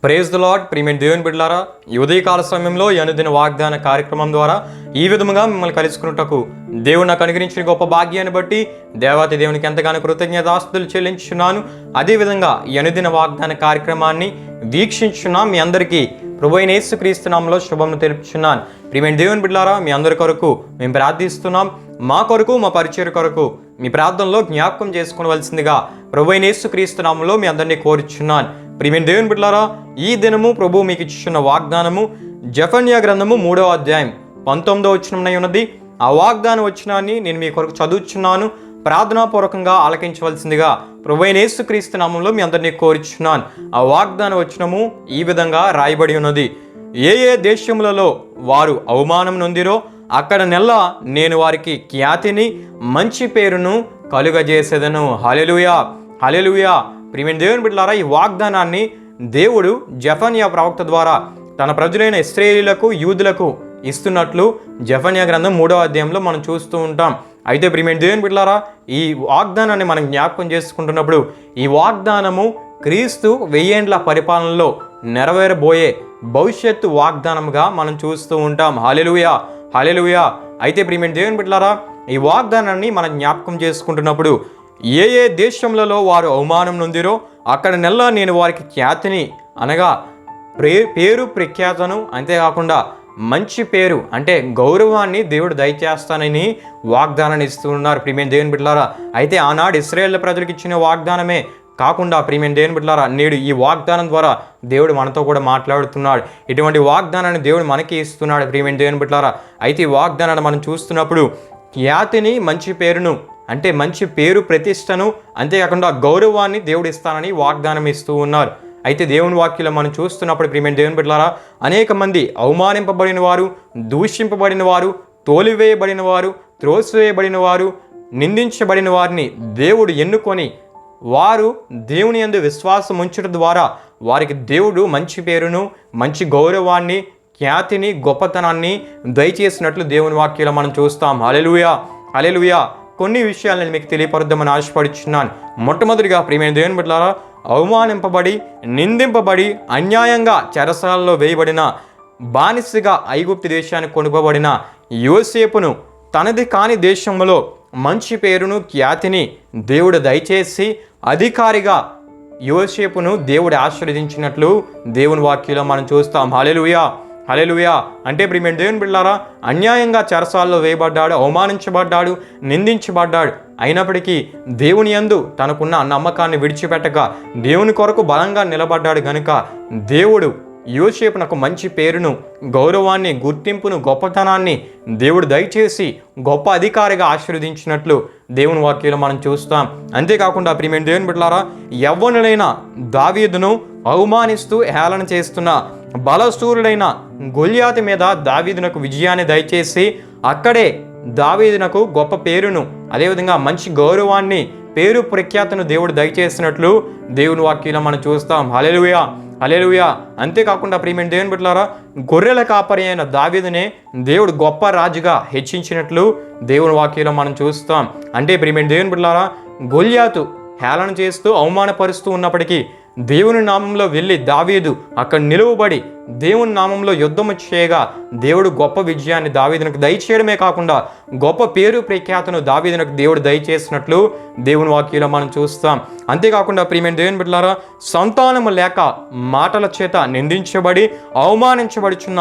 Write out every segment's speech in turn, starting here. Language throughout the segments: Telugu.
Praise the lord. ప్రియమైన దేవుని బిడ్డలారా, ఈ ఉదయకాల సమయంలో ఈ అనుదిన వాగ్దాన కార్యక్రమం ద్వారా ఈ విధముగా మిమ్మల్ని కలుసుకున్నటకు దేవుడు నాకు అనుగ్రహించిన గొప్ప భాగ్యాన్ని బట్టి దేవాతి దేవునికి ఎంతగానో కృతజ్ఞతాస్తుతులు చెల్లించున్నాను. అదేవిధంగా ఈ అనుదిన వాగ్దాన కార్యక్రమాన్ని వీక్షించున్న మీ అందరికీ ప్రభువైన యేసుక్రీస్తు నామములో శుభములు తెలుపుచున్నాను. ప్రియమైన దేవుని బిడ్డలారా, మీ అందరి కొరకు మేము ప్రార్థిస్తున్నాం. మా కొరకు, మా పరిచయ కొరకు మీ ప్రార్థనలో జ్ఞాపకం చేసుకోవలసిందిగా ప్రభువైన యేసుక్రీస్తు నామములో మీ అందరినీ కోరుచున్నాను. ప్రియమైన దేవుని బిడ్డలారా, ఈ దినము ప్రభు మీకు ఇచ్చిన వాగ్దానము జెఫన్యా గ్రంథము 3వ అధ్యాయం 19వ వచనమునై ఉన్నది. ఆ వాగ్దాన వచనాన్ని నేను మీ కొరకు చదువుచున్నాను. ప్రార్థనాపూర్వకంగా ఆలకించవలసిందిగా ప్రభువైన యేసుక్రీస్తు నామములో మీ అందరినీ కోరుచున్నాను. ఆ వాగ్దాన వచనము ఈ విధంగా రాయబడి ఉన్నది. ఏ ఏ దేశములలో వారు అవమానం నొందిరో అక్కడ నెల్లా నేను వారికి ఖ్యాతిని, మంచి పేరును కలుగజేసేదను. హల్లెలూయా, హల్లెలూయా. ప్రియమైన దేవుని బిడ్డలారా, ఈ వాగ్దానాన్ని దేవుడు జెఫన్యా ప్రవక్త ద్వారా తన ప్రజలైన ఇశ్రాయేలీయులకు, యూదులకు ఇస్తున్నట్లు జెఫన్యా గ్రంథం 3వ అధ్యాయంలో మనం చూస్తూ ఉంటాం. అయితే ప్రియమైన దేవుని బిడ్డలారా, ఈ వాగ్దానాన్ని మనం జ్ఞాపకం చేసుకుంటున్నప్పుడు ఈ వాగ్దానము క్రీస్తు 1000 ఏండ్ల పరిపాలనలో నెరవేరబోయే భవిష్యత్తు వాగ్దానముగా మనం చూస్తూ ఉంటాం. హల్లెలూయా, హల్లెలూయా. అయితే ప్రియమైన దేవుని బిడ్డలారా, ఈ వాగ్దానాన్ని మనం జ్ఞాపకం చేసుకుంటున్నప్పుడు ఏ ఏ దేశములలో వారు అవమానం నొందిరో అక్కడ నెల్లా నేను వారికి ఖ్యాతిని అనగా పేరు ప్రఖ్యాతను, అంతేకాకుండా మంచి పేరు అంటే గౌరవాన్ని దేవుడు దయచేస్తానని వాగ్దానాన్ని ఇస్తూ ఉన్నారు. ప్రియమైన దేవుని బిడ్డలారా, అయితే ఆనాడు ఇశ్రాయేల్ ప్రజలకు ఇచ్చిన వాగ్దానమే కాకుండా ప్రియమైన దేవుని బిడ్డలారా, నేడు ఈ వాగ్దానం ద్వారా దేవుడు మనతో కూడా మాట్లాడుతున్నాడు. ఇటువంటి వాగ్దానాన్ని దేవుడు మనకి ఇస్తున్నాడు. ప్రియమైన దేవుని బిడ్డలారా, అయితే ఈ వాగ్దానాన్ని మనం చూస్తున్నప్పుడు ఖ్యాతిని, మంచి పేరును అంటే మంచి పేరు ప్రతిష్టను, అంతేకాకుండా గౌరవాన్ని దేవుడు ఇస్తానని వాగ్దానం ఇస్తూ ఉన్నారు. అయితే దేవుని వాక్యంలో మనం చూస్తున్నప్పుడు ప్రియమైన దేవుని బిడ్డలారా, అనేక మంది అవమానింపబడిన వారు, దూషింపబడిన వారు, తోలివేయబడిన వారు, త్రోసివేయబడిన వారు, నిందించబడిన వారిని దేవుడు ఎన్నుకొని వారు దేవుని యందు విశ్వాసం ఉంచడం ద్వారా వారికి దేవుడు మంచి పేరును, మంచి గౌరవాన్ని, ఖ్యాతిని, గొప్పతనాన్ని దయచేసినట్లు దేవుని వాక్యంలో మనం చూస్తాం. హల్లెలూయా, హల్లెలూయా. కొన్ని విషయాలు నేను మీకు తెలియపరుద్దామని ఆశపడుచున్నాను. మొట్టమొదటిగా ప్రియమైన దేవుని బిడ్డలారా, అవమానింపబడి, నిందింపబడి, అన్యాయంగా చెరసాలలో వేయబడిన, బానిసగా ఐగుప్తు దేశానికి కొనుపబడిన యోసేపును తనది కాని దేశంలో మంచి పేరును, ఖ్యాతిని దేవుడు దయచేసి అధికారిగా యోసేపును దేవుడు ఆశీర్వదించినట్లు దేవుని వాక్యంలో మనం చూస్తాం. హల్లెలూయా, హల్లెలూయా. అంటే ప్రియమైన దేవుని బిడ్డలారా, అన్యాయంగా చెరసాల్లో వేయబడ్డాడు, అవమానించబడ్డాడు, నిందించబడ్డాడు. అయినప్పటికీ దేవుని యందు తనకున్న నమ్మకాన్ని విడిచిపెట్టక దేవుని కొరకు బలంగా నిలబడ్డాడు గనుక దేవుడు యోసేపునకు మంచి పేరును, గౌరవాన్ని, గుర్తింపును, గొప్పతనాన్ని దేవుడు దయచేసి గొప్ప అధికారిగా ఆశీర్వదించినట్లు దేవుని వాక్యంలో మనం చూస్తాం. అంతేకాకుండా ప్రియమైన దేవుని బిడ్డలారా, యవ్వనులైన దావీదును అవమానిస్తూ హేళన చేస్తున్న బలశూరుడైన గొల్యాతు మీద దావీదునకు విజయాన్ని దయచేసి అక్కడే దావీదునకు గొప్ప పేరును, అదేవిధంగా మంచి గౌరవాన్ని, పేరు ప్రఖ్యాతను దేవుడు దయచేసినట్లు దేవుని వాక్యంలో మనం చూస్తాం. హల్లెలూయా, హల్లెలూయా. అంతేకాకుండా ప్రియమైన దేవుని బిడ్డలారా, గొర్రెల కాపరి అయిన దావీదునే దేవుడు గొప్ప రాజుగా హెచ్చించినట్లు దేవుని వాక్యంలో మనం చూస్తాం. అంటే ప్రియమైన దేవుని బిడ్డలారా, గొల్యాతు హేళన చేస్తూ అవమానపరుస్తూ ఉన్నప్పటికీ దేవుని నామంలో వెళ్ళి దావీదు అక్కడ నిలువబడి దేవుని నామంలో యుద్ధము చేయగా దేవుడు గొప్ప విజయాన్ని దావీదునకు దయచేయడమే కాకుండా గొప్ప పేరు ప్రఖ్యాతను దావీదునకు దేవుడు దయచేసినట్లు దేవుని వాక్యంలో మనం చూస్తాం. అంతేకాకుండా ప్రియమైన దేవుని బిడ్డలారా, సంతానము లేక మాటల చేత నిందించబడి అవమానించబడుచున్న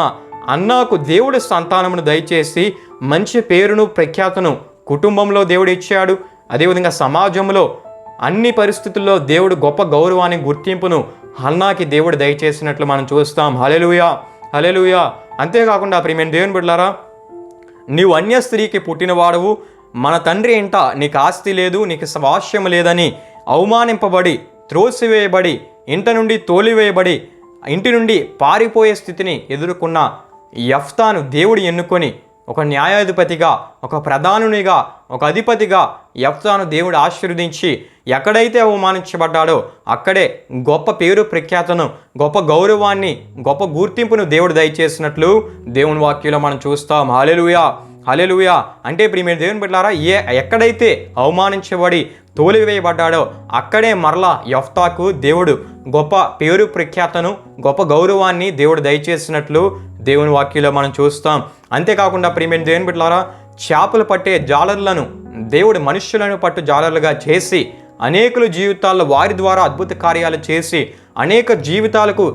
అన్నాకు దేవుడు సంతానమును దయచేసి మంచి పేరును, ప్రఖ్యాతను కుటుంబంలో దేవుడు ఇచ్చాడు. అదేవిధంగా సమాజంలో అన్ని పరిస్థితుల్లో దేవుడు గొప్ప గౌరవాన్ని, గుర్తింపును హన్నాకి దేవుడు దయచేసినట్లు మనం చూస్తాం. హల్లెలూయా, హల్లెలూయా. అంతేకాకుండా ప్రియమైన దేవుని బిడ్డలారా, నీవు అన్య స్త్రీకి పుట్టినవాడవు, మన తండ్రి ఇంట నీకు ఆస్తి లేదు, నీకు స్వాస్యం లేదని అవమానింపబడి, త్రోసివేయబడి, ఇంట నుండి తోలివేయబడి, ఇంటి నుండి పారిపోయే స్థితిని ఎదుర్కొన్న యెఫ్తాను దేవుడు ఎన్నుకొని ఒక న్యాయాధిపతిగా, ఒక ప్రధానునిగా, ఒక అధిపతిగా యెఫ్తాను దేవుడు ఆశీర్వదించి ఎక్కడైతే అవమానించబడ్డాడో అక్కడే గొప్ప పేరు ప్రఖ్యాతను, గొప్ప గౌరవాన్ని, గొప్ప గుర్తింపును దేవుడు దయచేసినట్లు దేవుని వాక్యంలో మనం చూస్తాం. హల్లెలూయా, హల్లెలూయా. అంటే ప్రియమైన దేవుని బిడ్డలారా, ఎక్కడైతే అవమానించబడి తోలివేయబడ్డాడో అక్కడే మరలా యెఫ్తాకు దేవుడు గొప్ప పేరు ప్రఖ్యాతను, గొప్ప గౌరవాన్ని దేవుడు దయచేసినట్లు దేవుని వాక్యంలో మనం చూస్తాం. అంతేకాకుండా ప్రియమైన దేవుని బిడ్డలారా, చేపలు పట్టే జాలర్లను దేవుడు మనుష్యులను పట్టు జాలర్లుగా చేసి అనేకుల జీవితాల్లో వారి ద్వారా అద్భుత కార్యాలు చేసి అనేక జీవితాలకు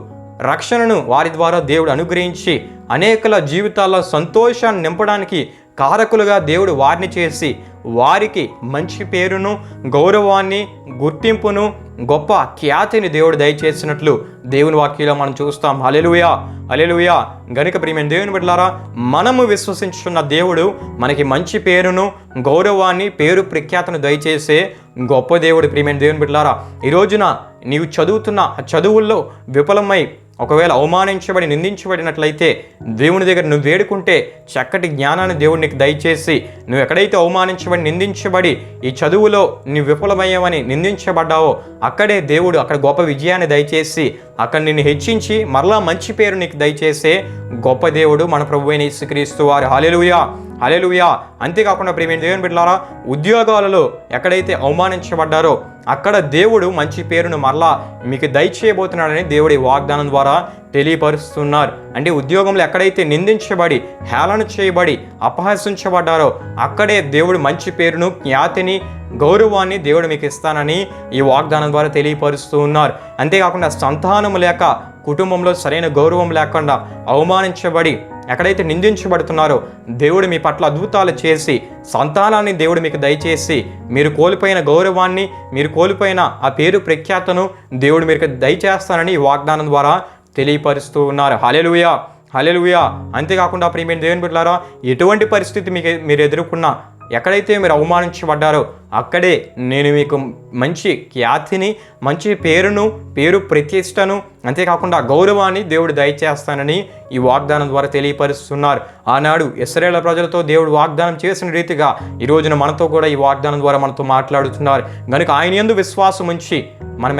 రక్షణను వారి ద్వారా దేవుడు అనుగ్రహించి అనేకల జీవితాల్లో సంతోషాన్ని నింపడానికి కారకులుగా దేవుడు వారిని చేసి వారికి మంచి పేరును, గౌరవాన్ని, గుర్తింపును, గొప్ప ఖ్యాతిని దేవుడు దయచేసినట్లు దేవుని వాక్యంలో మనం చూస్తాం. హల్లెలూయా, హల్లెలూయా. గనుక ప్రియమైన దేవుని బిడ్డలారా, మనము విశ్వసించున్న దేవుడు మనకి మంచి పేరును, గౌరవాన్ని, పేరు ప్రఖ్యాతను దయచేసే గొప్ప దేవుడు. ప్రియమైన దేవుని బిడ్డలారా, ఈ రోజున నీవు చదువుతున్న చదువుల్లో విఫలమై ఒకవేళ అవమానించబడి నిందించబడినట్లయితే దేవుని దగ్గర నువ్వు వేడుకుంటే చక్కటి జ్ఞానాన్ని దేవుడు నీకు దయచేసి, నువ్వు ఎక్కడైతే అవమానించబడి నిందించబడి ఈ చదువులో నువ్వు విఫలమయ్యావని నిందించబడ్డావో అక్కడే దేవుడు అక్కడ గొప్ప విజయాన్ని దయచేసి అక్కడ నిన్ను హెచ్చించి మరలా మంచి పేరు నీకు దయచేసే గొప్ప దేవుడు మన ప్రభువైన యేసుక్రీస్తు వారు. హల్లెలూయా, హల్లెలూయా. అంతేకాకుండా ప్రియమైన దేవుని బిడ్డలారా, ఉద్యోగాలలో ఎక్కడైతే అవమానించబడ్డారో అక్కడ దేవుడు మంచి పేరును మరలా మీకు దయచేయబోతున్నాడని దేవుడి వాగ్దానం ద్వారా తెలియపరుస్తున్నారు. అంటే ఉద్యోగంలో ఎక్కడైతే నిందించబడి హేళన చేయబడి అపహసించబడ్డారో అక్కడే దేవుడు మంచి పేరును, ఖ్యాతిని, గౌరవాన్ని దేవుడు మీకు ఇస్తానని ఈ వాగ్దానం ద్వారా తెలియపరుస్తూ ఉన్నారు. అంతేకాకుండా సంతానం లేక కుటుంబంలో సరైన గౌరవం లేకుండా అవమానించబడి ఎక్కడైతే నిందించబడుతున్నారో దేవుడు మీ పట్ల అద్భుతాలు చేసి సంతానాన్ని దేవుడు మీకు దయచేసి మీరు కోల్పోయిన గౌరవాన్ని, మీరు కోల్పోయిన ఆ పేరు ప్రఖ్యాతను దేవుడు మీకు దయచేస్తానని ఈ వాగ్దానం ద్వారా తెలియపరుస్తూ ఉన్నారు. హల్లెలూయా, హల్లెలూయా. అంతేకాకుండా ప్రియమైన దేవుని బిడ్డలారా, ఎటువంటి పరిస్థితి మీరు ఎదుర్కొన్నా, ఎక్కడైతే మీరు అవమానించబడ్డారో అక్కడే నేను మీకు మంచి ఖ్యాతిని, మంచి పేరును, పేరు ప్రతిష్టను, అంతేకాకుండా గౌరవాన్ని దేవుడు దయచేస్తానని ఈ వాగ్దానం ద్వారా తెలియపరుస్తున్నారు. ఆనాడు ఇశ్రాయేలు ప్రజలతో దేవుడు వాగ్దానం చేసిన రీతిగా ఈ రోజున మనతో కూడా ఈ వాగ్దానం ద్వారా మనతో మాట్లాడుతున్నారు. కనుక ఆయన యందు విశ్వాసం ఉంచి మనం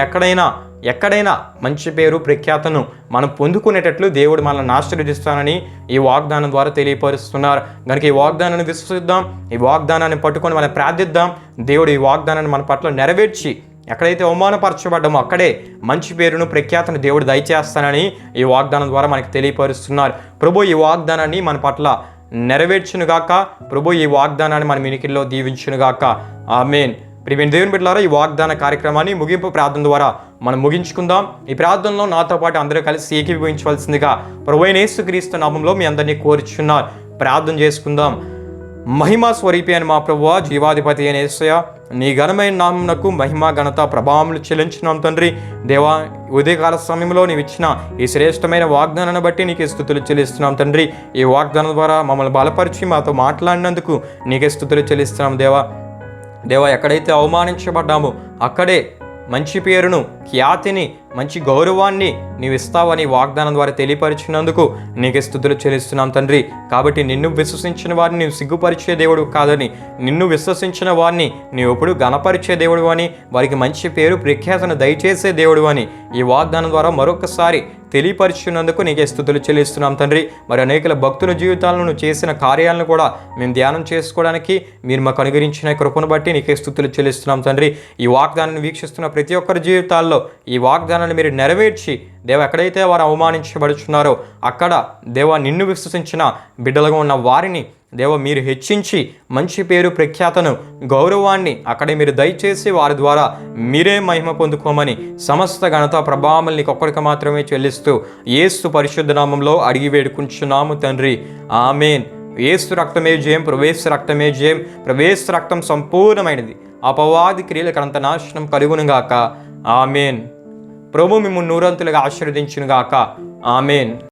ఎక్కడైనా మంచి పేరు ప్రఖ్యాతను మనం పొందుకునేటట్లు దేవుడు మనల్ని ఆశీర్వదిస్తానని ఈ వాగ్దానం ద్వారా తెలియపరుస్తున్నారు. కనుక ఈ వాగ్దానాన్ని విశ్వసిద్దాం, ఈ వాగ్దానాన్ని పట్టుకొని మనం ప్రార్థిద్దాం. దేవుడు ఈ వాగ్దానాన్ని మన పట్ల నెరవేర్చి ఎక్కడైతే అవమానపరచబడ్డామో అక్కడే మంచి పేరును, ప్రఖ్యాతను దేవుడు దయచేస్తానని ఈ వాగ్దానం ద్వారా మనకు తెలియపరుస్తున్నారు. ప్రభు ఈ వాగ్దానాన్ని మన పట్ల నెరవేర్చునుగాక. ప్రభు ఈ వాగ్దానాన్ని మన వినికిడిలో దీవించునుగాక. ఆమేన్. ప్రియమైన దేవుని బిడ్డలారా, ఈ వాగ్దాన కార్యక్రమాన్ని ముగింపు ప్రార్థన ద్వారా మనం ముగించుకుందాం. ఈ ప్రార్థనలో నాతో పాటు అందరూ కలిసి ఏకీభవించవలసిందిగా ప్రభువైన యేసుక్రీస్తు నామంలో మీ అందరినీ కోరుచున్నారు. ప్రార్థన చేసుకుందాం. మహిమా స్వరూపి అని మా ప్రభువా, జీవాధిపతి అయిన యేసయ్య, నీ ఘనమైన నామమునకు మహిమ, ఘనత, ప్రభావములు చెల్లించున్నాం తండ్రి. దేవా, ఉదయకాల సమయంలో నీవు ఇచ్చిన ఈ శ్రేష్టమైన వాగ్దానాన్ని బట్టి నీకే స్తుతులు చెల్లిస్తున్నాం తండ్రి. ఈ వాగ్దానం ద్వారా మమ్మల్ని బలపరిచి మాతో మాట్లాడినందుకు నీకే స్తుతులు చెల్లిస్తున్నాం దేవా, ఎక్కడైతే అవమానించబడ్డామో అక్కడే మంచి పేరును, ఖ్యాతిని, మంచి గౌరవాన్ని నీవు ఇస్తావని వాగ్దానం ద్వారా తెలియపరిచినందుకు నీకే స్తుతులు చెల్లిస్తున్నాం తండ్రి. కాబట్టి నిన్ను విశ్వసించిన వారిని నీవు సిగ్గుపరిచే దేవుడు కాదని, నిన్ను విశ్వసించిన వారిని నీవు ఎప్పుడు గణపరిచే దేవుడు అని, వారికి మంచి పేరు ప్రఖ్యాతను దయచేసే దేవుడు అని ఈ వాగ్దానం ద్వారా మరొకసారి తెలియపరిచినందుకు నీకే స్తుతులు చెల్లిస్తున్నాం తండ్రి. మరి అనేకల భక్తుల జీవితాలను నువ్వు చేసిన కార్యాలను కూడా మేము ధ్యానం చేసుకోవడానికి మీరు మాకు అనుగ్రహించిన కృపను బట్టి నీకే స్తుతులు చెల్లిస్తున్నాం తండ్రి. ఈ వాగ్దానాన్ని వీక్షిస్తున్న ప్రతి ఒక్కరి జీవితాల్లో ఈ వాగ్దానాన్ని మీరు నెరవేర్చి దేవా, ఎక్కడైతే వారు అవమానించబడుచున్నారో అక్కడ దేవా, నిన్ను విశ్వసించిన బిడ్డలుగా ఉన్న వారిని దేవా మీరు హెచ్చించి మంచి పేరు ప్రఖ్యాతను, గౌరవాన్ని అక్కడే మీరు దయచేసి వారి ద్వారా మీరే మహిమ పొందుకోమని సమస్త ఘనత ప్రభావాలు నీకు ఒక్కడికి మాత్రమే చెల్లిస్తూ యేసు పరిశుద్ధ నామంలో అడిగి వేడుకుంటున్నాము తండ్రి. ఆమేన్. యేసు రక్తమే జయం, ప్రవేశ రక్తమే జయం, ప్రవేశ రక్తం సంపూర్ణమైనది, అపవాది క్రియలకు అంత నాశనం కలుగునుగాక. ఆమేన్. ప్రభు మిమ్ము నూరంతులుగా ఆశీర్వదించునుగాక. ఆమేన్.